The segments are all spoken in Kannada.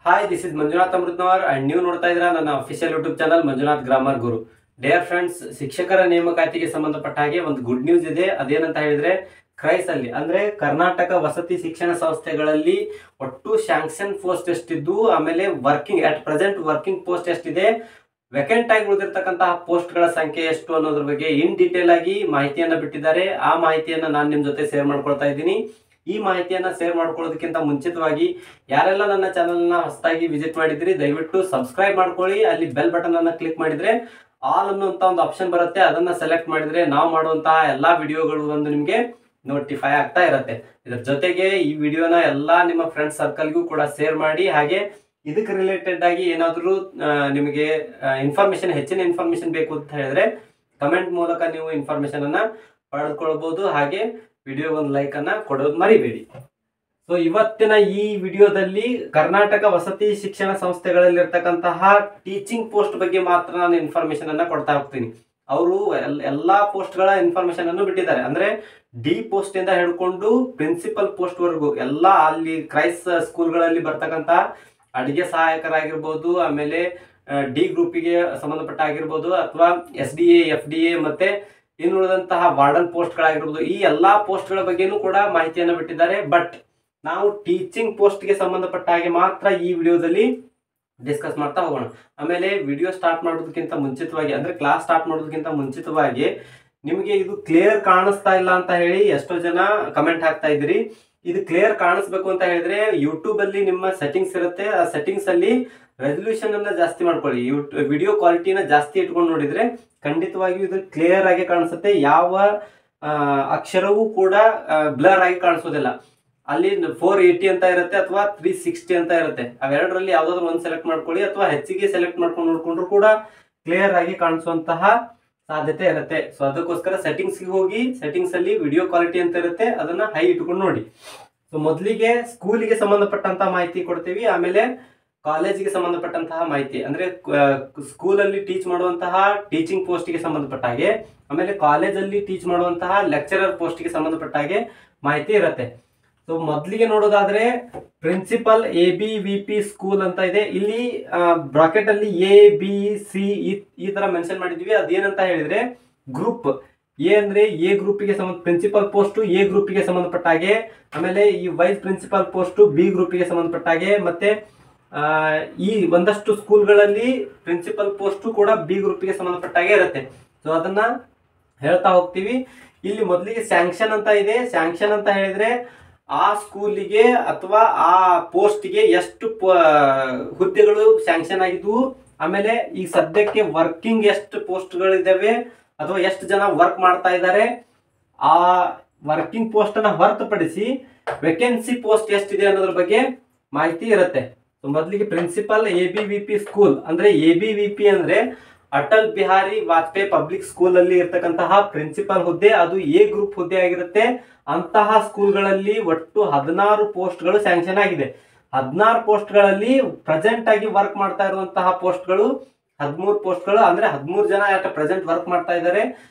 Hi, this is Manjunath Amrutnawar and ನೀವು ನೋಡ್ತಾ ಇದ್ದೀರಾ ನನ್ನ official YouTube channel Manjunath grammar Guru. Dear friends, ಶಿಕ್ಷಕರ ನೇಮಕಾತಿಗೆ ಸಂಬಂಧಪಟ್ಟ ಹಾಗೆ ಒಂದು ಗುಡ್ ನ್ಯೂಸ್ ಇದೆ. ಅದೇನಂತ ಹೇಳಿದ್ರೆ ಕ್ರೈಸ್ ಅಲ್ಲಿ ಅಂದ್ರೆ ಕರ್ನಾಟಕ ವಸತಿ ಶಿಕ್ಷಣ ಸಂಸ್ಥೆಗಳಲ್ಲಿ ಒಟ್ಟು ಸ್ಯಾಂಕ್ಷನ್ ಪೋಸ್ಟ್ ಎಷ್ಟಿದ್ದು, ಆಮೇಲೆ ವರ್ಕಿಂಗ್ ಪೋಸ್ಟ್ ಎಷ್ಟಿದೆ, ವೇಕೆಂಟ್ ಆಗಿ ಉಳಿದಿರ್ತಕ್ಕಂತಹ ಪೋಸ್ಟ್ ಗಳ ಸಂಖ್ಯೆ ಎಷ್ಟು ಅನ್ನೋದ್ರ ಬಗ್ಗೆ ಇನ್ ಡೀಟೇಲ್ ಆಗಿ ಮಾಹಿತಿಯನ್ನ ಬಿಟ್ಟಿದ್ದಾರೆ. ಆ ಮಾಹಿತಿಯನ್ನ ನಾನು ನಿಮ್ ಜೊತೆ ಶೇರ್ ಮಾಡ್ಕೊಳ್ತಾ ಇದ್ದೀನಿ. ಈ ಮಾಹಿತಿಯನ್ನ ಶೇರ್ ಮಾಡ್ಕೊಳ್ಳೋದಕ್ಕಿಂತ ಮುಂಚಿತವಾಗಿ ಯಾರೆಲ್ಲ ನನ್ನ ಚಾನೆಲ್ ನ ಹೊಸದಾಗಿ ವಿಸಿಟ್ ಮಾಡಿದ್ರಿ ದಯವಿಟ್ಟು ಸಬ್ಸ್ಕ್ರೈಬ್ ಮಾಡ್ಕೊಳ್ಳಿ. ಅಲ್ಲಿ ಬೆಲ್ ಬಟನ್ ಅನ್ನ ಕ್ಲಿಕ್ ಮಾಡಿದ್ರೆ ಆಲ್ ಅನ್ನುವಂತ ಒಂದು ಆಪ್ಷನ್ ಬರುತ್ತೆ. ಅದನ್ನ ಸೆಲೆಕ್ಟ್ ಮಾಡಿದ್ರೆ ನಾವು ಮಾಡುವಂತಹ ಎಲ್ಲಾ ವಿಡಿಯೋಗಳು ಒಂದು ನಿಮ್ಗೆ ನೋಟಿಫೈ ಆಗ್ತಾ ಇರುತ್ತೆ. ಇದರ ಜೊತೆಗೆ ಈ ವಿಡಿಯೋನ ಎಲ್ಲಾ ನಿಮ್ಮ ಫ್ರೆಂಡ್ ಸರ್ಕಲ್ಗೂ ಕೂಡ ಶೇರ್ ಮಾಡಿ. ಹಾಗೆ ಇದಕ್ಕೆ ರಿಲೇಟೆಡ್ ಆಗಿ ಏನಾದರೂ ನಿಮಗೆ ಹೆಚ್ಚಿನ ಇನ್ಫಾರ್ಮೇಶನ್ ಬೇಕು ಅಂತ ಹೇಳಿದ್ರೆ ಕಮೆಂಟ್ ಮೂಲಕ ನೀವು ಇನ್ಫಾರ್ಮೇಶನ್ ಅನ್ನ ಪಡೆದುಕೊಳ್ಬಹುದು. ಹಾಗೆ ವಿಡಿಯೋ ಒಂದು ಲೈಕ್ ಅನ್ನ ಕೊಡೋದು ಮರಿಬೇಡಿ. ಸೊ ಇವತ್ತಿನ ಈ ವಿಡಿಯೋದಲ್ಲಿ ಕರ್ನಾಟಕ ವಸತಿ ಶಿಕ್ಷಣ ಸಂಸ್ಥೆಗಳಲ್ಲಿ ಇರ್ತಕ್ಕಂತಹ ಟೀಚಿಂಗ್ ಪೋಸ್ಟ್ ಬಗ್ಗೆ ಮಾತ್ರ ನಾನು ಇನ್ಫಾರ್ಮೇಶನ್ ಅನ್ನ ಕೊಡ್ತಾ ಹೋಗ್ತೀನಿ. ಅವರು ಎಲ್ಲಾ ಪೋಸ್ಟ್ ಗಳ ಇನ್ಫಾರ್ಮೇಶನ್ ಅನ್ನು ಬಿಟ್ಟಿದ್ದಾರೆ. ಅಂದ್ರೆ ಡಿ ಪೋಸ್ಟ್ ಇಂದ ಹಿಡ್ಕೊಂಡು ಪ್ರಿನ್ಸಿಪಲ್ ಪೋಸ್ಟ್ ವರೆಗೂ ಎಲ್ಲಾ ಅಲ್ಲಿ ಕ್ರೈಸ್ ಸ್ಕೂಲ್ಗಳಲ್ಲಿ ಬರ್ತಕ್ಕಂತ ಅಡಿಗೆ ಸಹಾಯಕರಾಗಿರ್ಬೋದು, ಆಮೇಲೆ ಡಿ ಗ್ರೂಪಿಗೆ ಸಂಬಂಧಪಟ್ಟ ಆಗಿರ್ಬೋದು, ಅಥವಾ SDA FDA ಮತ್ತೆ ಇನ್ನುಳಿದಂತಹ ವಾರ್ಡನ್ ಪೋಸ್ಟ್ ಗಳಾಗಿರ್ಬೋದು, ಈ ಎಲ್ಲಾ ಪೋಸ್ಟ್ ಗಳ ಬಗ್ಗೆನೂ ಕೂಡ ಮಾಹಿತಿಯನ್ನು ಬಿಟ್ಟಿದ್ದಾರೆ. ಬಟ್ ನಾವು ಟೀಚಿಂಗ್ ಪೋಸ್ಟ್ ಗೆ ಸಂಬಂಧಪಟ್ಟ ಹಾಗೆ ಮಾತ್ರ ಈ ವಿಡಿಯೋದಲ್ಲಿ ಡಿಸ್ಕಸ್ ಮಾಡ್ತಾ ಹೋಗೋಣ. ಆಮೇಲೆ ವಿಡಿಯೋ ಸ್ಟಾರ್ಟ್ ಮಾಡೋದಕ್ಕಿಂತ ಮುಂಚಿತವಾಗಿ ಅಂದ್ರೆ ಕ್ಲಾಸ್ ಸ್ಟಾರ್ಟ್ ಮಾಡೋದಕ್ಕಿಂತ ಮುಂಚಿತವಾಗಿ ನಿಮಗೆ ಇದು ಕ್ಲಿಯರ್ ಕಾಣಿಸ್ತಾ ಇಲ್ಲ ಅಂತ ಹೇಳಿ ಎಷ್ಟೋ ಜನ ಕಮೆಂಟ್ ಹಾಕ್ತಾ ಇದ್ರಿ. ಇದು ಕ್ಲಿಯರ್ ಕಾಣಿಸ್ಬೇಕು ಅಂತ ಹೇಳಿದ್ರೆ ಯೂಟ್ಯೂಬ್ ಅಲ್ಲಿ ನಿಮ್ಮ ಸೆಟ್ಟಿಂಗ್ಸ್ ಇರುತ್ತೆ. ಆ ಸೆಟ್ಟಿಂಗ್ಸ್ ಅಲ್ಲಿ ರೆಸಲ್ಯೂಷನ್ ಅನ್ನ ಜಾಸ್ತಿ ಮಾಡ್ಕೊಳ್ಳಿ. ವಿಡಿಯೋ ಕ್ವಾಲಿಟಿನ ಜಾಸ್ತಿ ಇಟ್ಕೊಂಡು ನೋಡಿದ್ರೆ ಖಂಡಿತವಾಗಿಯೂ ಇದು ಕ್ಲಿಯರ್ ಆಗಿ ಕಾಣಿಸುತ್ತೆ. ಯಾವ ಅಕ್ಷರವೂ ಕೂಡ ಬ್ಲರ್ ಆಗಿ ಕಾಣಿಸೋದಿಲ್ಲ. ಅಲ್ಲಿ 480 ಅಂತ ಇರುತ್ತೆ ಅಥವಾ 360 ಅಂತ ಇರುತ್ತೆ. ಅವೆರಡರಲ್ಲಿ ಯಾವ್ದಾದ್ರು ಒಂದು ಸೆಲೆಕ್ಟ್ ಮಾಡ್ಕೊಳ್ಳಿ, ಅಥವಾ ಹೆಚ್ಚಿಗೆ ಸೆಲೆಕ್ಟ್ ಮಾಡ್ಕೊಂಡು ನೋಡ್ಕೊಂಡ್ರು ಕೂಡ ಕ್ಲಿಯರ್ ಆಗಿ ಕಾಣಿಸುವಂತಹ ಸಾಧ್ಯತೆ ಇರುತ್ತೆ. ಸೊ ಅದಕ್ಕೋಸ್ಕರ ಸೆಟ್ಟಿಂಗ್ಸ್ ಗೆ ಹೋಗಿ, ಸೆಟ್ಟಿಂಗ್ಸ್ ಅಲ್ಲಿ ವಿಡಿಯೋ ಕ್ವಾಲಿಟಿ ಅಂತ ಇರುತ್ತೆ, ಅದನ್ನ ಹೈ ಇಟ್ಕೊಂಡು ನೋಡಿ. ಸೊ ಮೊದಲಿಗೆ ಸ್ಕೂಲಿಗೆ ಸಂಬಂಧಪಟ್ಟಂತಹ ಮಾಹಿತಿ ಕೊಡ್ತೀವಿ, ಆಮೇಲೆ ಕಾಲೇಜಿಗೆ ಸಂಬಂಧಪಟ್ಟಂತಹ ಮಾಹಿತಿ ಅಂದ್ರೆ ಸ್ಕೂಲಲ್ಲಿ ಟೀಚ್ ಮಾಡುವಂತಹ ಟೀಚಿಂಗ್ ಪೋಸ್ಟ್ ಗೆ ಸಂಬಂಧಪಟ್ಟ ಹಾಗೆ, ಆಮೇಲೆ ಕಾಲೇಜಲ್ಲಿ ಟೀಚ್ ಮಾಡುವಂತಹ ಲೆಕ್ಚರರ್ ಪೋಸ್ಟ್ ಗೆ ಸಂಬಂಧಪಟ್ಟ ಹಾಗೆ ಮಾಹಿತಿ ಇರುತ್ತೆ. ಸೊ ಮೊದಲಿಗೆ ನೋಡೋದಾದ್ರೆ ಪ್ರಿನ್ಸಿಪಲ್ ABVP ಸ್ಕೂಲ್ ಅಂತ ಇದೆ. ಇಲ್ಲಿ ಬ್ರಾಕೆಟ್ ಅಲ್ಲಿ ABC ಈ ತರ ಮೆನ್ಷನ್ ಮಾಡಿದ್ವಿ. ಅದೇನಂತ ಹೇಳಿದ್ರೆ ಗ್ರೂಪ್ ಎ ಅಂದ್ರೆ ಎ ಗ್ರೂಪಿಗೆ ಪ್ರಿನ್ಸಿಪಲ್ ಪೋಸ್ಟ್ ಎ ಗ್ರೂಪಿಗೆ ಸಂಬಂಧಪಟ್ಟ ಹಾಗೆ, ಆಮೇಲೆ ಈ ವೈಸ್ ಪ್ರಿನ್ಸಿಪಲ್ ಪೋಸ್ಟ್ B ಗ್ರೂಪಿಗೆ ಸಂಬಂಧಪಟ್ಟ ಹಾಗೆ, ಮತ್ತೆ ಈ ಒಂದಷ್ಟು ಸ್ಕೂಲ್ಗಳಲ್ಲಿ ಪ್ರಿನ್ಸಿಪಲ್ ಪೋಸ್ಟ್ ಕೂಡ B ಗ್ರೂಪಿಗೆ ಸಂಬಂಧಪಟ್ಟ ಹಾಗೆ ಇರುತ್ತೆ. ಸೊ ಅದನ್ನ ಹೇಳ್ತಾ ಹೋಗ್ತೀವಿ. ಇಲ್ಲಿ ಮೊದಲಿಗೆ ಸ್ಯಾಂಕ್ಷನ್ ಅಂತ ಇದೆ. ಸ್ಯಾಂಕ್ಷನ್ ಅಂತ ಹೇಳಿದ್ರೆ ಆ ಸ್ಕೂಲಿಗೆ ಅಥವಾ ಆ ಪೋಸ್ಟ್ಗೆ ಎಷ್ಟು ಹುದ್ದೆಗಳು ಸ್ಯಾಂಕ್ಷನ್ ಆಗಿದ್ವು, ಆಮೇಲೆ ಈ ಸದ್ಯಕ್ಕೆ ವರ್ಕಿಂಗ್ ಎಷ್ಟು ಪೋಸ್ಟ್ಗಳಿದ್ದಾವೆ ಅಥವಾ ಎಷ್ಟು ಜನ ವರ್ಕ್ ಮಾಡ್ತಾ ಇದ್ದಾರೆ, ಆ ವರ್ಕಿಂಗ್ ಪೋಸ್ಟ್ ಅನ್ನ ಹೊರತುಪಡಿಸಿ ವೇಕೆನ್ಸಿ ಪೋಸ್ಟ್ ಎಷ್ಟಿದೆ ಅನ್ನೋದ್ರ ಬಗ್ಗೆ ಮಾಹಿತಿ ಇರುತ್ತೆ. ಮೊದಲಿಗೆ ಪ್ರಿನ್ಸಿಪಲ್ ABVP ಸ್ಕೂಲ್ ಅಂದ್ರೆ ABVP ಅಂದ್ರೆ ಅಟಲ್ ಬಿಹಾರಿ ವಾಜಪೇಯಿ ಪಬ್ಲಿಕ್ ಸ್ಕೂಲ್ ಅಲ್ಲಿ ಇರ್ತಕ್ಕಂತಹ ಪ್ರಿನ್ಸಿಪಲ್ ಹುದ್ದೆ, ಅದು A ಗ್ರೂಪ್ ಹುದ್ದೆ ಆಗಿರುತ್ತೆ. ಅಂತಹ ಸ್ಕೂಲ್ಗಳಲ್ಲಿ ಒಟ್ಟು 16 ಪೋಸ್ಟ್ಗಳು ಸ್ಯಾಂಕ್ಷನ್ ಆಗಿದೆ. 16 ಪೋಸ್ಟ್ಗಳಲ್ಲಿ ಪ್ರೆಸೆಂಟ್ ಆಗಿ ವರ್ಕ್ ಮಾಡ್ತಾ ಇರುವಂತಹ ಪೋಸ್ಟ್ಗಳು 13 ಪೋಸ್ಟ್ಗಳು, ಅಂದ್ರೆ 13 ಜನ ಪ್ರೆಸೆಂಟ್ ವರ್ಕ್ ಮಾಡ್ತಾ ಇದ್ದಾರೆ.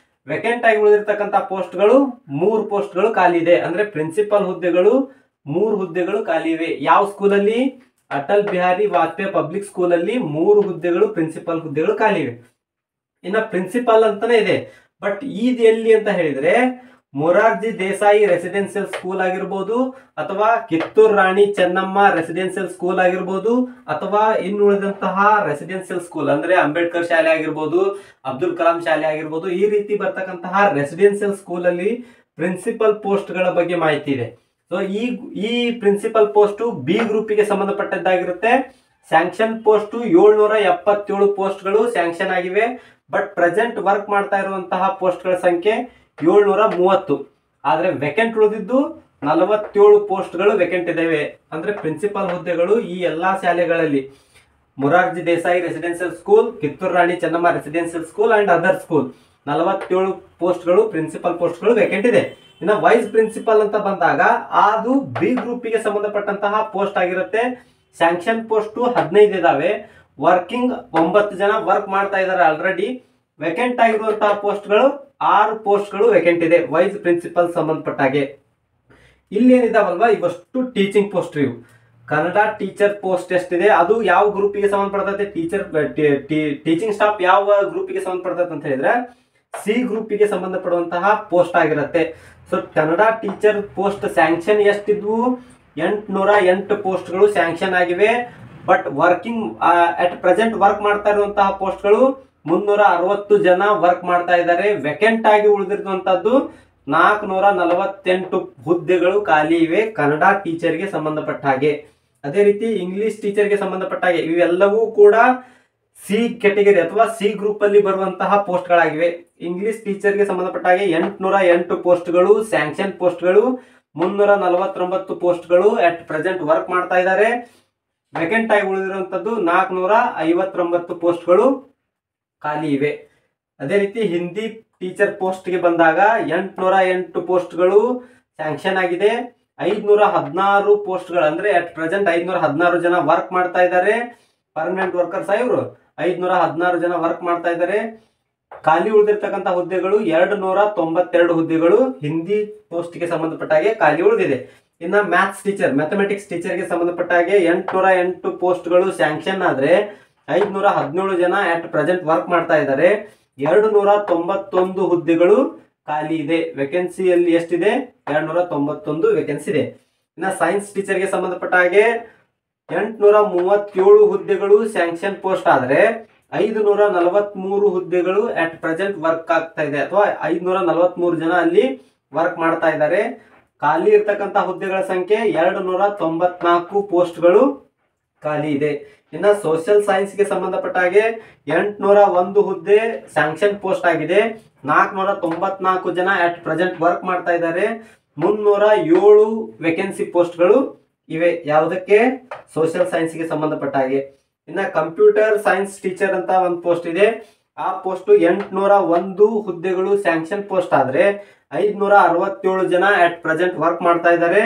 ವೇಕೆಂಟ್ ಆಗಿ ಉಳಿದಿರ್ತಕ್ಕಂತಹ ಪೋಸ್ಟ್ಗಳು 3 ಪೋಸ್ಟ್ಗಳು ಖಾಲಿ ಇದೆ. ಅಂದ್ರೆ ಪ್ರಿನ್ಸಿಪಲ್ ಹುದ್ದೆಗಳು 3 ಹುದ್ದೆಗಳು ಖಾಲಿ ಇವೆ. ಯಾವ ಸ್ಕೂಲಲ್ಲಿ? ಅಟಲ್ ಬಿಹಾರಿ ವಾಜಪೇಯಿ ಪಬ್ಲಿಕ್ ಸ್ಕೂಲ್ ಅಲ್ಲಿ 3 ಹುದ್ದೆಗಳು ಪ್ರಿನ್ಸಿಪಲ್ ಹುದ್ದೆಗಳು ಖಾಲಿ ಇವೆ. ಇನ್ನ ಪ್ರಿನ್ಸಿಪಲ್ ಅಂತಾನೆ ಇದೆ. ಬಟ್ ಇದು ಎಲ್ಲಿ ಅಂತ ಹೇಳಿದ್ರೆ ಮೊರಾರ್ಜಿ ದೇಸಾಯಿ ರೆಸಿಡೆನ್ಸಿಯಲ್ ಸ್ಕೂಲ್ ಆಗಿರ್ಬೋದು, ಅಥವಾ ಕಿತ್ತೂರು ರಾಣಿ ಚೆನ್ನಮ್ಮ ರೆಸಿಡೆನ್ಸಿಯಲ್ ಸ್ಕೂಲ್ ಆಗಿರ್ಬೋದು, ಅಥವಾ ಇನ್ನುಳಿದಂತಹ ರೆಸಿಡೆನ್ಸಿಯಲ್ ಸ್ಕೂಲ್ ಅಂದ್ರೆ ಅಂಬೇಡ್ಕರ್ ಶಾಲೆ ಆಗಿರ್ಬೋದು, ಅಬ್ದುಲ್ ಕಲಾಂ ಶಾಲೆ ಆಗಿರ್ಬೋದು, ಈ ರೀತಿ ಬರ್ತಕ್ಕಂತಹ ರೆಸಿಡೆನ್ಸಿಯಲ್ ಸ್ಕೂಲ್ ಅಲ್ಲಿ ಪ್ರಿನ್ಸಿಪಲ್ ಪೋಸ್ಟ್ ಗಳ ಬಗ್ಗೆ ಮಾಹಿತಿ ಇದೆ. ಸೊ ಈ ಪ್ರಿನ್ಸಿಪಲ್ ಪೋಸ್ಟ್ B ಗ್ರೂಪಿಗೆ ಸಂಬಂಧಪಟ್ಟದ್ದಾಗಿರುತ್ತೆ. ಸ್ಯಾಂಕ್ಷನ್ ಪೋಸ್ಟ್ 777 ಪೋಸ್ಟ್ಗಳು ಸ್ಯಾಂಕ್ಷನ್ ಆಗಿವೆ. ಬಟ್ ಪ್ರೆಸೆಂಟ್ ವರ್ಕ್ ಮಾಡ್ತಾ ಇರುವಂತಹ ಪೋಸ್ಟ್ಗಳ ಸಂಖ್ಯೆ 730. ಆದ್ರೆ ವೇಕೆಂಟ್ ಉಳಿದಿದ್ದು 47 ಪೋಸ್ಟ್ಗಳು ವೇಕೆಂಟ್ ಇದಾವೆ. ಅಂದ್ರೆ ಪ್ರಿನ್ಸಿಪಲ್ ಹುದ್ದೆಗಳು ಈ ಎಲ್ಲಾ ಶಾಲೆಗಳಲ್ಲಿ Morarji Desai residential school, Kittur Rani Chennamma residential school and other school 47 ಪೋಸ್ಟ್ಗಳು ಪ್ರಿನ್ಸಿಪಲ್ ಪೋಸ್ಟ್ಗಳು ವೇಕೆಂಟ್ ಇದೆ. ಇನ್ನು ವೈಸ್ ಪ್ರಿನ್ಸಿಪಲ್ ಅಂತ ಬಂದಾಗ ಅದು B ಗ್ರೂಪಿಗೆ ಸಂಬಂಧಪಟ್ಟಂತಹ ಪೋಸ್ಟ್ ಆಗಿರುತ್ತೆ. ಸ್ಯಾಂಕ್ಷನ್ ಪೋಸ್ಟ್ 15 ಇದಾವೆ. ವರ್ಕಿಂಗ್ 9 ಜನ ವರ್ಕ್ ಮಾಡ್ತಾ ಇದ್ದಾರೆ ಆಲ್ರೆಡಿ. ವೇಕೆಂಟ್ ಆಗಿರುವಂತಹ ಪೋಸ್ಟ್ಗಳು 6 ಪೋಸ್ಟ್ಗಳು ವೇಕೆಂಟ್ ಇದೆ ವೈಸ್ ಪ್ರಿನ್ಸಿಪಲ್ ಸಂಬಂಧಪಟ್ಟಾಗೆ. ಇಲ್ಲಿ ಏನಿದಾವಲ್ವಾ ಇವಷ್ಟು ಟೀಚಿಂಗ್ ಪೋಸ್ಟ್ ಇವು. ಕನ್ನಡ ಟೀಚರ್ ಪೋಸ್ಟ್ ಎಷ್ಟಿದೆ ಅದು ಯಾವ ಗ್ರೂಪಿಗೆ ಸಂಬಂಧಪಡ್ತೈತೆ, ಟೀಚಿಂಗ್ ಸ್ಟಾಫ್ ಯಾವ ಗ್ರೂಪಿಗೆ ಸಂಬಂಧಪಡ್ತೈತೆ ಅಂತ ಹೇಳಿದ್ರೆ ಸಿ ಗ್ರೂಪಿಗೆ ಸಂಬಂಧಪಡುವಂತಹ ಪೋಸ್ಟ್ ಆಗಿರುತ್ತೆ. So Kannada teacher post sanction ಎಷ್ಟಿದ್ವು, 808 ಪೋಸ್ಟ್ಗಳು ಸ್ಯಾಂಕ್ಷನ್ ಆಗಿವೆ. But working at present work ಮಾಡ್ತಾ ಇರುವಂತಹ ಪೋಸ್ಟ್ಗಳು 360 ಜನ ವರ್ಕ್ ಮಾಡ್ತಾ ಇದ್ದಾರೆ. ವೆಕೆಂಟ್ ಆಗಿ ಉಳಿದಿರುವಂತದ್ದು 448 ಹುದ್ದೆಗಳು ಖಾಲಿ ಇವೆ ಕನ್ನಡ ಟೀಚರ್ಗೆ ಸಂಬಂಧಪಟ್ಟ ಹಾಗೆ. ಅದೇ ರೀತಿ ಇಂಗ್ಲಿಷ್ ಟೀಚರ್ಗೆ ಸಂಬಂಧಪಟ್ಟ ಹಾಗೆ ಇವೆಲ್ಲವೂ ಕೂಡ ಸಿ ಕ್ಯಾಟಗರಿ ಅಥವಾ ಸಿ ಗ್ರೂಪ್ ಅಲ್ಲಿ ಬರುವಂತಹ ಪೋಸ್ಟ್ಗಳಾಗಿವೆ. ಇಂಗ್ಲಿಷ್ ಟೀಚರ್ಗೆ ಸಂಬಂಧಪಟ್ಟ ಹಾಗೆ 808 ಪೋಸ್ಟ್ಗಳು ಸ್ಯಾಂಕ್ಷನ್ ಪೋಸ್ಟ್ಗಳು, 349 ಪೋಸ್ಟ್ಗಳು ಅಟ್ ಪ್ರೆಸೆಂಟ್ ವರ್ಕ್ ಮಾಡ್ತಾ ಇದ್ದಾರೆ. ವೆಕೆಂಟ್ ಆಗಿ ಉಳಿದಿರುವಂತದ್ದು 459 ಪೋಸ್ಟ್ಗಳು ಖಾಲಿ ಇವೆ. ಅದೇ ರೀತಿ ಹಿಂದಿ ಟೀಚರ್ ಪೋಸ್ಟ್ಗೆ ಬಂದಾಗ 808 ಪೋಸ್ಟ್ಗಳು ಸ್ಯಾಂಕ್ಷನ್ ಆಗಿದೆ. 516 ಪೋಸ್ಟ್ಗಳು ಅಂದ್ರೆ ಅಟ್ ಪ್ರೆಸೆಂಟ್ 516 ಜನ ವರ್ಕ್ ಮಾಡ್ತಾ ಇದ್ದಾರೆ. ಪರ್ಮನೆಂಟ್ ವರ್ಕರ್ಸ್ ಇವರು 516 ಜನ ವರ್ಕ್ ಮಾಡ್ತಾ ಇದ್ದಾರೆ. ಖಾಲಿ ಉಳಿದಿರ್ತಕ್ಕಂಥ ಹುದ್ದೆಗಳು 292 ಹುದ್ದೆಗಳು ಹಿಂದಿ ಪೋಸ್ಟ್ಗೆ ಸಂಬಂಧಪಟ್ಟ ಹಾಗೆ ಖಾಲಿ ಉಳಿದಿದೆ. ಇನ್ನ ಮ್ಯಾಥ್ಸ್ ಟೀಚರ್ ಮ್ಯಾಥಮೆಟಿಕ್ಸ್ ಟೀಚರ್ಗೆ ಸಂಬಂಧಪಟ್ಟ ಹಾಗೆ 808 ಪೋಸ್ಟ್ಗಳು ಸ್ಯಾಂಕ್ಷನ್ ಆದ್ರೆ 517 ಜನ ಅಟ್ ಪ್ರೆಸೆಂಟ್ ವರ್ಕ್ ಮಾಡ್ತಾ ಇದ್ದಾರೆ. 291 ಹುದ್ದೆಗಳು ಖಾಲಿ ಇದೆ. ವೇಕೆನ್ಸಿಯಲ್ಲಿ ಎಷ್ಟಿದೆ, 291 ವೇಕೆನ್ಸಿ ಇದೆ. ಇನ್ನ ಸೈನ್ಸ್ ಟೀಚರ್ಗೆ ಸಂಬಂಧಪಟ್ಟ ಹಾಗೆ 837 ಹುದ್ದೆಗಳು ಸ್ಯಾಂಕ್ಷನ್ ಪೋಸ್ಟ್ ಆದ್ರೆ 543 ಹುದ್ದೆಗಳು ಅಟ್ ಪ್ರೆಸೆಂಟ್ ವರ್ಕ್ ಆಗ್ತಾ ಇದೆ ಅಥವಾ 543 ಜನ ಅಲ್ಲಿ ವರ್ಕ್ ಮಾಡ್ತಾ ಇದ್ದಾರೆ. ಖಾಲಿ ಇರ್ತಕ್ಕಂಥ ಹುದ್ದೆಗಳ ಸಂಖ್ಯೆ 294 ಪೋಸ್ಟ್ಗಳು ಖಾಲಿ ಇದೆ. ಇನ್ನು ಸೋಷಿಯಲ್ ಸೈನ್ಸ್ಗೆ ಸಂಬಂಧಪಟ್ಟ ಹಾಗೆ 801 ಹುದ್ದೆ ಸ್ಯಾಂಕ್ಷನ್ ಪೋಸ್ಟ್ ಆಗಿದೆ. 494 ಜನ ಅಟ್ ಪ್ರೆಸೆಂಟ್ ವರ್ಕ್ ಮಾಡ್ತಾ ಇದ್ದಾರೆ. 307 ವೇಕೆನ್ಸಿ ಪೋಸ್ಟ್ಗಳು ಇವೆ ಯಾವುದಕ್ಕೆ, ಸೋಷಿಯಲ್ ಸೈನ್ಸ್ಗೆ ಸಂಬಂಧಪಟ್ಟ ಹಾಗೆ. ಇನ್ನ ಕಂಪ್ಯೂಟರ್ ಸೈನ್ಸ್ ಟೀಚರ್ ಅಂತ ಒಂದು ಪೋಸ್ಟ್ ಇದೆ. ಆ ಪೋಸ್ಟ್ 801 ಹುದ್ದೆಗಳು ಸ್ಯಾಂಕ್ಷನ್ ಪೋಸ್ಟ್ ಆದ್ರೆ 567 ಜನ ಅಟ್ ಪ್ರೆಸೆಂಟ್ ವರ್ಕ್ ಮಾಡ್ತಾ ಇದ್ದಾರೆ.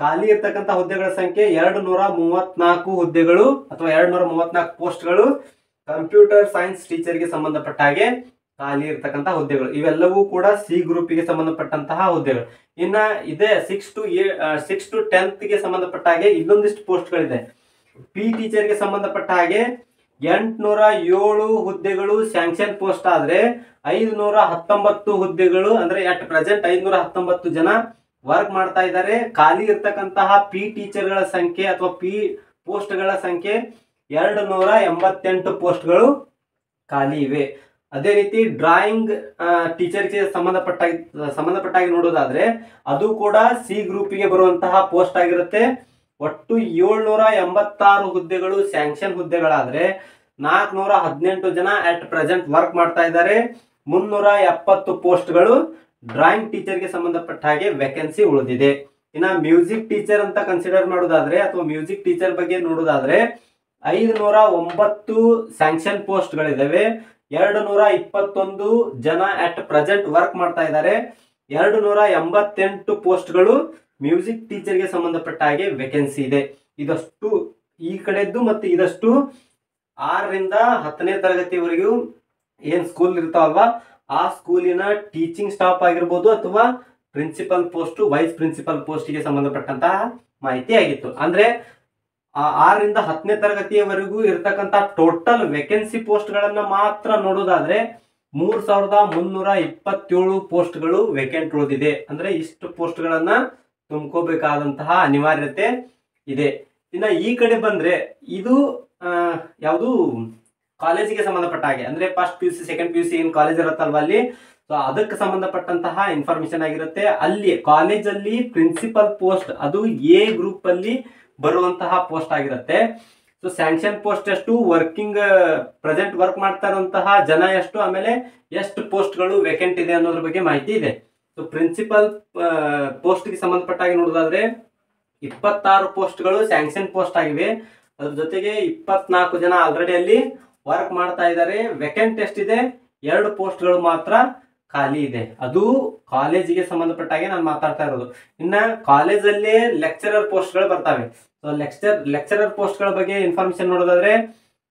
ಖಾಲಿ ಇರ್ತಕ್ಕಂಥ ಹುದ್ದೆಗಳ ಸಂಖ್ಯೆ 234 ಹುದ್ದೆಗಳು ಅಥವಾ 234 ಪೋಸ್ಟ್ಗಳು ಕಂಪ್ಯೂಟರ್ ಸೈನ್ಸ್ ಟೀಚರ್ಗೆ ಸಂಬಂಧಪಟ್ಟ ಹಾಗೆ ಖಾಲಿ ಇರ್ತಕ್ಕಂಥ ಹುದ್ದೆಗಳು. ಇವೆಲ್ಲವೂ ಕೂಡ ಸಿ ಗ್ರೂಪಿಗೆ ಸಂಬಂಧಪಟ್ಟಂತಹ ಹುದ್ದೆಗಳು. ಇನ್ನ ಇದೆ 6 to 10th ಗೆ ಸಂಬಂಧಪಟ್ಟ ಹಾಗೆ ಇಲ್ಲೊಂದಿಷ್ಟು ಪೋಸ್ಟ್ಗಳಿದೆ. ಪಿ ಟೀಚರ್ಗೆ ಸಂಬಂಧಪಟ್ಟ ಹಾಗೆ 807 ಹುದ್ದೆಗಳು ಸ್ಯಾಂಕ್ಷನ್ ಪೋಸ್ಟ್ ಆದ್ರೆ 519 ಹುದ್ದೆಗಳು ಅಂದ್ರೆ ಅಟ್ ಪ್ರೆಸೆಂಟ್ 519 ಜನ ವರ್ಕ್ ಮಾಡ್ತಾ ಇದ್ದಾರೆ. ಖಾಲಿ ಇರ್ತಕ್ಕಂತಹ ಪಿ ಟೀಚರ್ಗಳ ಸಂಖ್ಯೆ ಅಥವಾ ಪಿ ಪೋಸ್ಟ್ಗಳ ಸಂಖ್ಯೆ 288 ಪೋಸ್ಟ್ಗಳು ಖಾಲಿ ಇವೆ. ಅದೇ ರೀತಿ ಡ್ರಾಯಿಂಗ್ ಟೀಚರ್ಗೆ ಸಂಬಂಧಪಟ್ಟಾಗಿ ನೋಡೋದಾದ್ರೆ ಅದು ಕೂಡ ಸಿ ಗ್ರೂಪಿಗೆ ಬರುವಂತಹ ಪೋಸ್ಟ್ ಆಗಿರುತ್ತೆ. ಒಟ್ಟು 786 ಹುದ್ದೆಗಳು ಸ್ಯಾಂಕ್ಷನ್ ಹುದ್ದೆಗಳಾದ್ರೆ 418 ಜನ ಅಟ್ ಪ್ರೆಸೆಂಟ್ ವರ್ಕ್ ಮಾಡ್ತಾ ಇದ್ದಾರೆ. 370 ಪೋಸ್ಟ್ಗಳು ಡ್ರಾಯಿಂಗ್ ಟೀಚರ್ಗೆ ಸಂಬಂಧಪಟ್ಟ ಹಾಗೆ ವೇಕೆನ್ಸಿ ಉಳಿದಿದೆ. ಇನ್ನ ಮ್ಯೂಸಿಕ್ ಟೀಚರ್ ಅಂತ ಕನ್ಸಿಡರ್ ಮಾಡೋದಾದ್ರೆ ಅಥವಾ ಮ್ಯೂಸಿಕ್ ಟೀಚರ್ ಬಗ್ಗೆ ನೋಡೋದಾದ್ರೆ 509 ಸ್ಯಾಂಕ್ಷನ್ ಪೋಸ್ಟ್ಗಳಿದಾವೆ. 221 ಜನ ಅಟ್ ಪ್ರೆಸೆಂಟ್ ವರ್ಕ್ ಮಾಡ್ತಾ ಇದ್ದಾರೆ. 288 ಪೋಸ್ಟ್ಗಳು ಮ್ಯೂಸಿಕ್ ಟೀಚರ್ಗೆ ಸಂಬಂಧಪಟ್ಟ ಹಾಗೆ ವೇಕೆನ್ಸಿ ಇದೆ. ಇದಷ್ಟು ಈ ಕಡೆದ್ದು ಮತ್ತು ಇದಷ್ಟು 6ರಿಂದ 10ನೇ ತರಗತಿವರೆಗೂ ಏನ್ ಸ್ಕೂಲ್ ಇರ್ತಾವಲ್ವಾ ಆ ಸ್ಕೂಲಿನ ಟೀಚಿಂಗ್ ಸ್ಟಾಫ್ ಆಗಿರ್ಬೋದು ಅಥವಾ ಪ್ರಿನ್ಸಿಪಲ್ ಪೋಸ್ಟ್ ವೈಸ್ ಪ್ರಿನ್ಸಿಪಲ್ ಪೋಸ್ಟ್ಗೆ ಸಂಬಂಧಪಟ್ಟಂತಹ ಮಾಹಿತಿ ಆಗಿತ್ತು. ಅಂದ್ರೆ 6ರಿಂದ 10ನೇ ತರಗತಿಯವರೆಗೂ ಇರ್ತಕ್ಕಂಥ ಟೋಟಲ್ ವೇಕೆನ್ಸಿ ಪೋಸ್ಟ್ ಗಳನ್ನ ಮಾತ್ರ ನೋಡೋದಾದ್ರೆ 3327 ಪೋಸ್ಟ್ಗಳು ವೇಕೆಂಟ್ ಉಳಿದಿದೆ. ಅಂದ್ರೆ ಇಷ್ಟು ಪೋಸ್ಟ್ ಗಳನ್ನ ತುಂಬ್ಕೋಬೇಕಾದಂತಹ ಅನಿವಾರ್ಯತೆ ಇದೆ. ಇನ್ನ ಈ ಕಡೆ ಬಂದ್ರೆ ಇದು ಯಾವುದು ಕಾಲೇಜಿಗೆ ಸಂಬಂಧಪಟ್ಟ ಹಾಗೆ ಅಂದ್ರೆ ಫಸ್ಟ್ PUC ಸೆಕೆಂಡ್ PUC ಏನ್ ಕಾಲೇಜ್ ಇರುತ್ತಲ್ವಾ ಅಲ್ಲಿ ಸೊ ಅದಕ್ಕೆ ಸಂಬಂಧಪಟ್ಟಂತಹ ಇನ್ಫಾರ್ಮೇಶನ್ ಆಗಿರುತ್ತೆ. ಅಲ್ಲಿ ಕಾಲೇಜಲ್ಲಿ ಪ್ರಿನ್ಸಿಪಲ್ ಪೋಸ್ಟ್ ಅದು ಎ ಗ್ರೂಪ್ ಅಲ್ಲಿ ಬರುವಂತಹ ಪೋಸ್ಟ್ ಆಗಿರುತ್ತೆ. ಸೊ ಸ್ಯಾಂಕ್ಷನ್ ಪೋಸ್ಟ್ ಎಷ್ಟು, ವರ್ಕಿಂಗ್ ಪ್ರೆಸೆಂಟ್ ವರ್ಕ್ ಮಾಡ್ತಾ ಇರುವಂತಹ ಜನ ಎಷ್ಟು, ಆಮೇಲೆ ಎಷ್ಟು ಪೋಸ್ಟ್ಗಳು ವೇಕೆಂಟ್ ಇದೆ ಅನ್ನೋದ್ರ ಬಗ್ಗೆ ಮಾಹಿತಿ ಇದೆ. ಸೊ ಪ್ರಿನ್ಸಿಪಲ್ ಪೋಸ್ಟ್ಗೆ ಸಂಬಂಧಪಟ್ಟಾಗಿ ನೋಡೋದಾದ್ರೆ 26 ಪೋಸ್ಟ್ಗಳು ಸ್ಯಾಂಕ್ಷನ್ ಪೋಸ್ಟ್ ಆಗಿವೆ. ಅದ್ರ ಜೊತೆಗೆ 24 ಜನ ಆಲ್ರೆಡಿ ಅಲ್ಲಿ ವರ್ಕ್ ಮಾಡ್ತಾ ಇದ್ದಾರೆ. ವೇಕೆಂಟ್ ಎಷ್ಟಿದೆ, 2 ಪೋಸ್ಟ್ಗಳು ಮಾತ್ರ ಖಾಲಿ ಇದೆ. ಅದು ಕಾಲೇಜಿಗೆ ಸಂಬಂಧಪಟ್ಟಾಗೆ ನಾನು ಮಾತಾಡ್ತಾ ಇರೋದು. ಇನ್ನ ಕಾಲೇಜಲ್ಲಿ ಲೆಕ್ಚರರ್ ಪೋಸ್ಟ್ಗಳು ಬರ್ತವೆ. ಸೊ ಲೆಕ್ಚರರ್ ಪೋಸ್ಟ್ಗಳ ಬಗ್ಗೆ ಇನ್ಫಾರ್ಮೇಶನ್ ನೋಡೋದಾದ್ರೆ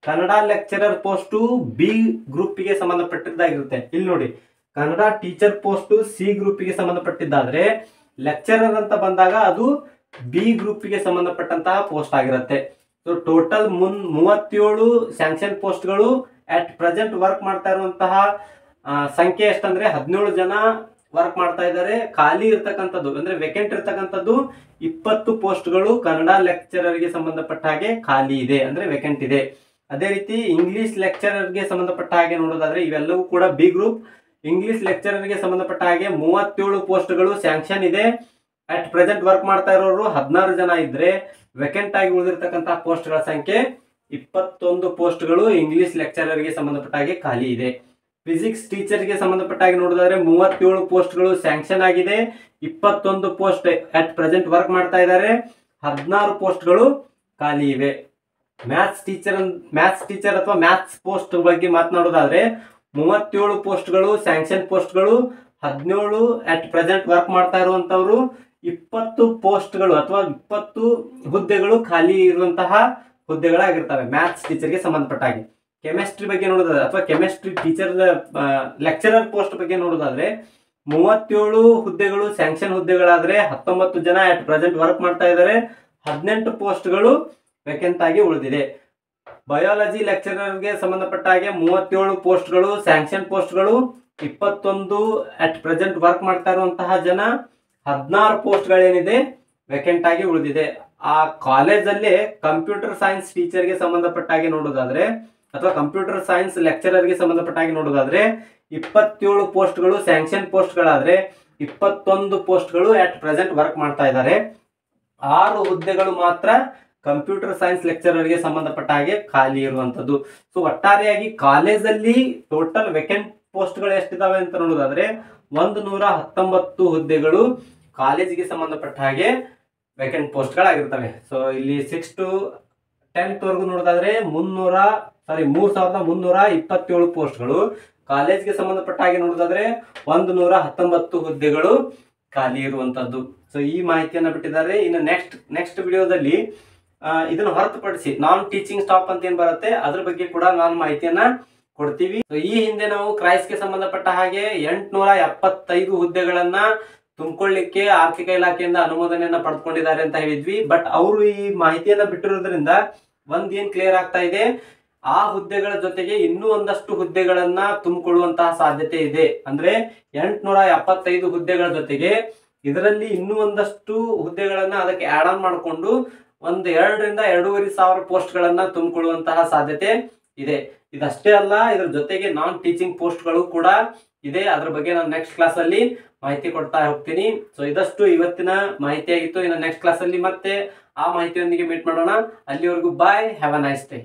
ಕನ್ನಡ ಲೆಕ್ಚರರ್ ಪೋಸ್ಟ್ ಬಿ ಗ್ರೂಪಿಗೆ ಸಂಬಂಧಪಟ್ಟಿದ್ದಾಗಿರುತ್ತೆ. ಇಲ್ಲಿ ನೋಡಿ ಕನ್ನಡ ಟೀಚರ್ ಪೋಸ್ಟ್ ಸಿ ಗ್ರೂಪಿಗೆ ಸಂಬಂಧಪಟ್ಟಿದ್ದಾದ್ರೆ ಲೆಕ್ಚರರ್ ಅಂತ ಬಂದಾಗ ಅದು ಬಿ ಗ್ರೂಪ್ಗೆ ಸಂಬಂಧಪಟ್ಟಂತಹ ಪೋಸ್ಟ್ ಆಗಿರುತ್ತೆ. ಸೊ ಟೋಟಲ್ 37 ಸ್ಯಾಂಕ್ಷನ್ ಪೋಸ್ಟ್ಗಳು ಅಟ್ ಪ್ರೆಸೆಂಟ್ ವರ್ಕ್ ಮಾಡ್ತಾ ಇರುವಂತಹ ಸಂಖ್ಯೆ ಎಷ್ಟಂದ್ರೆ 17 ಜನ ವರ್ಕ್ ಮಾಡ್ತಾ ಇದ್ದಾರೆ. ಖಾಲಿ ಇರ್ತಕ್ಕಂಥದ್ದು ಅಂದ್ರೆ ವೇಕೆಂಟ್ ಇರ್ತಕ್ಕಂಥದ್ದು 20 ಪೋಸ್ಟ್ಗಳು ಕನ್ನಡ ಲೆಕ್ಚರರ್ಗೆ ಸಂಬಂಧಪಟ್ಟ ಹಾಗೆ ಖಾಲಿ ಇದೆ, ಅಂದ್ರೆ ವೇಕೆಂಟ್ ಇದೆ. ಅದೇ ರೀತಿ ಇಂಗ್ಲಿಷ್ ಲೆಕ್ಚರರ್ಗೆ ಸಂಬಂಧಪಟ್ಟ ಹಾಗೆ ನೋಡೋದಾದ್ರೆ ಇವೆಲ್ಲವೂ ಕೂಡ ಬಿ ಗ್ರೂಪ್. ಇಂಗ್ಲಿಷ್ ಲೆಕ್ಚರರ್ಗೆ ಸಂಬಂಧಪಟ್ಟ ಹಾಗೆ 37 ಪೋಸ್ಟ್ಗಳು ಸ್ಯಾಂಕ್ಷನ್ ಇದೆ. ಅಟ್ ಪ್ರೆಸೆಂಟ್ ವರ್ಕ್ ಮಾಡ್ತಾ ಇರೋರು 16 ಜನ ಇದ್ರೆ ವೇಕೆಂಟ್ ಆಗಿ ಉಳಿದಿರ್ತಕ್ಕಂತಹ ಪೋಸ್ಟ್ಗಳ ಸಂಖ್ಯೆ 21 ಪೋಸ್ಟ್ಗಳು ಇಂಗ್ಲಿಷ್ ಲೆಕ್ಚರರ್ಗೆ ಸಂಬಂಧಪಟ್ಟ ಹಾಗೆ ಖಾಲಿ ಇದೆ. ಫಿಸಿಕ್ಸ್ ಟೀಚರ್ಗೆ ಸಂಬಂಧಪಟ್ಟ ಹಾಗೆ ನೋಡೋದಾದ್ರೆ 37 ಪೋಸ್ಟ್ಗಳು ಸ್ಯಾಂಕ್ಷನ್ ಆಗಿದೆ, 21 ಪೋಸ್ಟ್ ಅಟ್ ಪ್ರೆಸೆಂಟ್ ವರ್ಕ್ ಮಾಡ್ತಾ ಇದ್ದಾರೆ, 16 ಪೋಸ್ಟ್ಗಳು ಖಾಲಿ ಇವೆ. ಮ್ಯಾಥ್ಸ್ ಟೀಚರ್ ಅಥವಾ ಮ್ಯಾಥ್ಸ್ ಪೋಸ್ಟ್ ಬಗ್ಗೆ ಮಾತನಾಡೋದಾದ್ರೆ 37 ಪೋಸ್ಟ್ಗಳು ಸ್ಯಾಂಕ್ಷನ್ ಪೋಸ್ಟ್ಗಳು, 17 ಅಟ್ ಪ್ರೆಸೆಂಟ್ ವರ್ಕ್ ಮಾಡ್ತಾ ಇರುವಂತವ್ರು, 20 ಪೋಸ್ಟ್ಗಳು ಅಥವಾ 20 ಹುದ್ದೆಗಳು ಖಾಲಿ ಇರುವಂತಹ ಹುದ್ದೆಗಳಾಗಿರ್ತವೆ ಮ್ಯಾಥ್ಸ್ ಟೀಚರ್ಗೆ ಸಂಬಂಧಪಟ್ಟ ಹಾಗೆ. ಕೆಮಿಸ್ಟ್ರಿ ಬಗ್ಗೆ ನೋಡೋದಾದ್ರೆ ಅಥವಾ ಕೆಮಿಸ್ಟ್ರಿ ಟೀಚರ್ ಲೆಕ್ಚರರ್ ಪೋಸ್ಟ್ ಬಗ್ಗೆ ನೋಡೋದಾದ್ರೆ 37 ಹುದ್ದೆಗಳು ಸ್ಯಾಂಕ್ಷನ್ ಹುದ್ದೆಗಳಾದ್ರೆ 19 ಜನ ಅಟ್ ಪ್ರೆಸೆಂಟ್ ವರ್ಕ್ ಮಾಡ್ತಾ ಇದ್ದಾರೆ, 18 ಪೋಸ್ಟ್ಗಳು ವೇಕೆಂಟ್ ಆಗಿ ಉಳಿದಿದೆ. ಬಯಾಲಜಿ ಲೆಕ್ಚರರ್ಗೆ ಸಂಬಂಧಪಟ್ಟ ಹಾಗೆ 37 ಪೋಸ್ಟ್ಗಳು ಸ್ಯಾಂಕ್ಷನ್ ಪೋಸ್ಟ್ಗಳು, 21 ಅಟ್ ಪ್ರೆಸೆಂಟ್ ವರ್ಕ್ ಮಾಡ್ತಾ ಇರುವಂತಹ ಜನ, 16 ಪೋಸ್ಟ್ಗಳೇನಿದೆ ವೇಕೆಂಟ್ ಆಗಿ ಉಳಿದಿದೆ. ಆ ಕಾಲೇಜಲ್ಲಿ ಕಂಪ್ಯೂಟರ್ ಸೈನ್ಸ್ ಟೀಚರ್ಗೆ ಸಂಬಂಧಪಟ್ಟ ಹಾಗೆ ನೋಡೋದಾದ್ರೆ ಅಥವಾ ಕಂಪ್ಯೂಟರ್ ಸೈನ್ಸ್ ಲೆಕ್ಚರರ್ಗೆ ಸಂಬಂಧಪಟ್ಟ ಹಾಗೆ ನೋಡೋದಾದ್ರೆ 27 ಪೋಸ್ಟ್ಗಳು ಸ್ಯಾಂಕ್ಷನ್ ಪೋಸ್ಟ್ಗಳಾದ್ರೆ 21 ಪೋಸ್ಟ್ಗಳು ಅಟ್ ಪ್ರೆಸೆಂಟ್ ವರ್ಕ್ ಮಾಡ್ತಾ ಇದ್ದಾರೆ. 6 ಹುದ್ದೆಗಳು ಮಾತ್ರ ಕಂಪ್ಯೂಟರ್ ಸೈನ್ಸ್ ಲೆಕ್ಚರರ್ಗೆ ಸಂಬಂಧಪಟ್ಟ ಹಾಗೆ ಖಾಲಿ ಇರುವಂತದ್ದು. ಸೊ ಒಟ್ಟಾರೆಯಾಗಿ ಕಾಲೇಜಲ್ಲಿ ಟೋಟಲ್ ವೇಕೆಂಟ್ ಪೋಸ್ಟ್ಗಳು ಎಷ್ಟಿದಾವೆ ಅಂತ ನೋಡೋದಾದ್ರೆ 119 ಹುದ್ದೆಗಳು ಕಾಲೇಜಿಗೆ ಸಂಬಂಧಪಟ್ಟ ಹಾಗೆ ವೇಕೆಂಟ್ ಪೋಸ್ಟ್ಗಳಾಗಿರ್ತವೆ. ಸೊ ಇಲ್ಲಿ 6 to 10th ವರೆಗೂ ನೋಡೋದಾದ್ರೆ 3327 ಪೋಸ್ಟ್ಗಳು, ಕಾಲೇಜ್ಗೆ ಸಂಬಂಧಪಟ್ಟ ಹಾಗೆ ನೋಡೋದಾದ್ರೆ 119 ಹುದ್ದೆಗಳು ಖಾಲಿ ಇರುವಂತದ್ದು. ಸೊ ಈ ಮಾಹಿತಿಯನ್ನ ಬಿಟ್ಟಿದ್ದಾರೆ. ಇನ್ನು ನೆಕ್ಸ್ಟ್ ವಿಡಿಯೋದಲ್ಲಿ ಇದನ್ನು ಹೊರತುಪಡಿಸಿ ನಾನ್ ಟೀಚಿಂಗ್ ಸ್ಟಾಫ್ ಅಂತ ಏನ್ ಬರುತ್ತೆ ಅದ್ರ ಬಗ್ಗೆ ಕೂಡ ನಾನು ಮಾಹಿತಿಯನ್ನ ಕೊಡ್ತೀವಿ. ಈ ಹಿಂದೆ ನಾವು ಕ್ರೈಸ್ಗೆ ಸಂಬಂಧಪಟ್ಟ ಹಾಗೆ 875 ಹುದ್ದೆಗಳನ್ನ ತುಂಬಿಕೊಳ್ಳಿಕ್ಕೆ ಆರ್ಥಿಕ ಇಲಾಖೆಯಿಂದ ಅನುಮೋದನೆಯನ್ನ ಪಡೆದುಕೊಂಡಿದ್ದಾರೆ ಅಂತ ಹೇಳಿದ್ವಿ. ಬಟ್ ಅವರು ಈ ಮಾಹಿತಿಯನ್ನ ಬಿಟ್ಟಿರೋದ್ರಿಂದ ಏನ್ ಕ್ಲಿಯರ್ ಆಗ್ತಾ ಇದೆ, ಆ ಹುದ್ದೆಗಳ ಜೊತೆಗೆ ಇನ್ನೂ ಒಂದಷ್ಟು ಹುದ್ದೆಗಳನ್ನ ತುಂಬಿಕೊಳ್ಳುವಂತಹ ಸಾಧ್ಯತೆ ಇದೆ. ಅಂದ್ರೆ 875 ಹುದ್ದೆಗಳ ಜೊತೆಗೆ ಇದರಲ್ಲಿ ಇನ್ನೂ ಒಂದಷ್ಟು ಹುದ್ದೆಗಳನ್ನ ಅದಕ್ಕೆ ಆಡ್ ಆನ್ ಮಾಡಿಕೊಂಡು 2 ರಿಂದ 2.5 ಸಾವಿರ ಪೋಸ್ಟ್ ಗಳನ್ನ ತುಂಬಿಕೊಳ್ಳುವಂತಹ ಸಾಧ್ಯತೆ ಇದೆ. ಇದಷ್ಟೇ ಅಲ್ಲ, ಇದ್ರ ಜೊತೆಗೆ ನಾನ್ ಟೀಚಿಂಗ್ ಪೋಸ್ಟ್ ಗಳು ಕೂಡ ಇದೆ. ಅದ್ರ ಬಗ್ಗೆ ನಾನು ನೆಕ್ಸ್ಟ್ ಕ್ಲಾಸ್ ಅಲ್ಲಿ ಮಾಹಿತಿ ಕೊಡ್ತಾ ಹೋಗ್ತೀನಿ. ಸೊ ಇದಷ್ಟು ಇವತ್ತಿನ ಮಾಹಿತಿ ಆಗಿತ್ತು. ಇನ್ನು ನೆಕ್ಸ್ಟ್ ಕ್ಲಾಸ್ ಅಲ್ಲಿ ಮತ್ತೆ ಆ ಮಾಹಿತಿಯೊಂದಿಗೆ ಮೀಟ್ ಮಾಡೋಣ. ಅಲ್ಲಿವರೆಗೂ ಬಾಯ್, ಹ್ಯಾವ್ ಅ ನೈಸ್ ಡೇ.